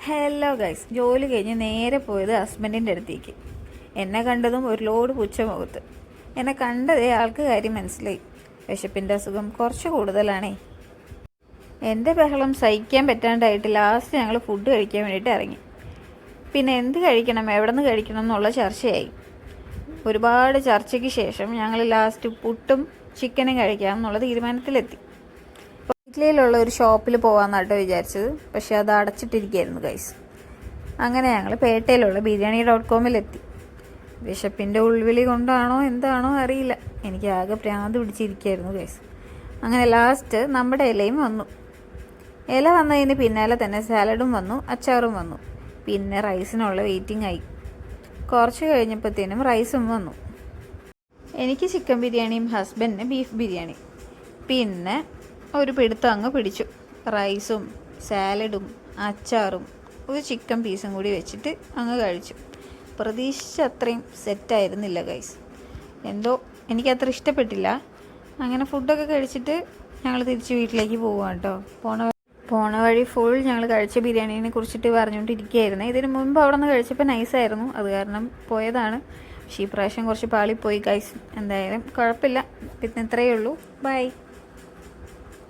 Hello guys, ജോലി കഴിഞ്ഞ് നേരെ പോയത് ഹസ്ബൻഡിൻ്റെ അടുത്തേക്ക്. എന്നെ കണ്ടതും ഒരു ലോഡ് പുച്ഛമുഖത്ത്. എന്നെ കണ്ടതേ ആൾക്ക് കാര്യം മനസ്സിലായി. വിശപ്പിൻ്റെ അസുഖം കുറച്ച് കൂടുതലാണേ. എൻ്റെ ബഹളം സഹിക്കാൻ പറ്റാണ്ടായിട്ട് ലാസ്റ്റ് ഞങ്ങൾ ഫുഡ് കഴിക്കാൻ വേണ്ടിയിട്ട് ഇറങ്ങി. പിന്നെ എന്ത് കഴിക്കണം, എവിടെ നിന്ന് കഴിക്കണം എന്നുള്ള ചർച്ചയായി. ഒരുപാട് ചർച്ചയ്ക്ക് ശേഷം ഞങ്ങൾ ലാസ്റ്റ് പുട്ടും ചിക്കനും കഴിക്കാം എന്നുള്ള തീരുമാനത്തിലെത്തി. ഇറ്റലിയിലുള്ള ഒരു ഷോപ്പിൽ പോകാമെന്നാട്ടോ വിചാരിച്ചത്. പക്ഷേ അത് അടച്ചിട്ടിരിക്കുകയായിരുന്നു ഗൈസ്. അങ്ങനെ ഞങ്ങൾ പേട്ടയിലുള്ള biryani.com-ലെത്തി. വിശപ്പിൻ്റെ ഉൾവിളി കൊണ്ടാണോ എന്താണോ അറിയില്ല, എനിക്ക് ആകെ ഭ്രാന്ത് പിടിച്ചിരിക്കുകയായിരുന്നു ഗൈസ്. അങ്ങനെ ലാസ്റ്റ് നമ്മുടെ ഇലയും വന്നു. ഇല വന്നതിന് പിന്നാലെ തന്നെ സാലഡും വന്നു, അച്ചാറും വന്നു. പിന്നെ റൈസിനുള്ള വെയിറ്റിംഗ് ആയി. കുറച്ച് കഴിഞ്ഞപ്പോഴത്തേനും റൈസും വന്നു. എനിക്ക് ചിക്കൻ ബിരിയാണിയും ഹസ്ബൻഡിന് ബീഫ് ബിരിയാണി. പിന്നെ ഒരു പിടുത്തം അങ്ങ് പിടിച്ചു. റൈസും സാലഡും അച്ചാറും ഒരു ചിക്കൻ പീസും കൂടി വെച്ചിട്ട് അങ്ങ് കഴിച്ചു. പ്രതീക്ഷിച്ച അത്രയും സെറ്റായിരുന്നില്ല ഗൈസ്. എന്തോ എനിക്കത്ര ഇഷ്ടപ്പെട്ടില്ല. അങ്ങനെ ഫുഡൊക്കെ കഴിച്ചിട്ട് ഞങ്ങൾ തിരിച്ച് വീട്ടിലേക്ക് പോവുകയാണ് കേട്ടോ. പോണ വഴി ഫുൾ ഞങ്ങൾ കഴിച്ച ബിരിയാണീനെ കുറിച്ചിട്ട് പറഞ്ഞുകൊണ്ടിരിക്കുകയായിരുന്നു. ഇതിന് മുൻപ് അവിടെ നിന്ന് കഴിച്ചപ്പോൾ നൈസായിരുന്നു, അത് കാരണം പോയതാണ്. പക്ഷേ ഈ പ്രാവശ്യം കുറച്ച് പാളിപ്പോയി ഗൈസ്. എന്തായാലും കുഴപ്പമില്ല. പിന്നെ ഇത്രയേ ഉള്ളൂ. ബൈ.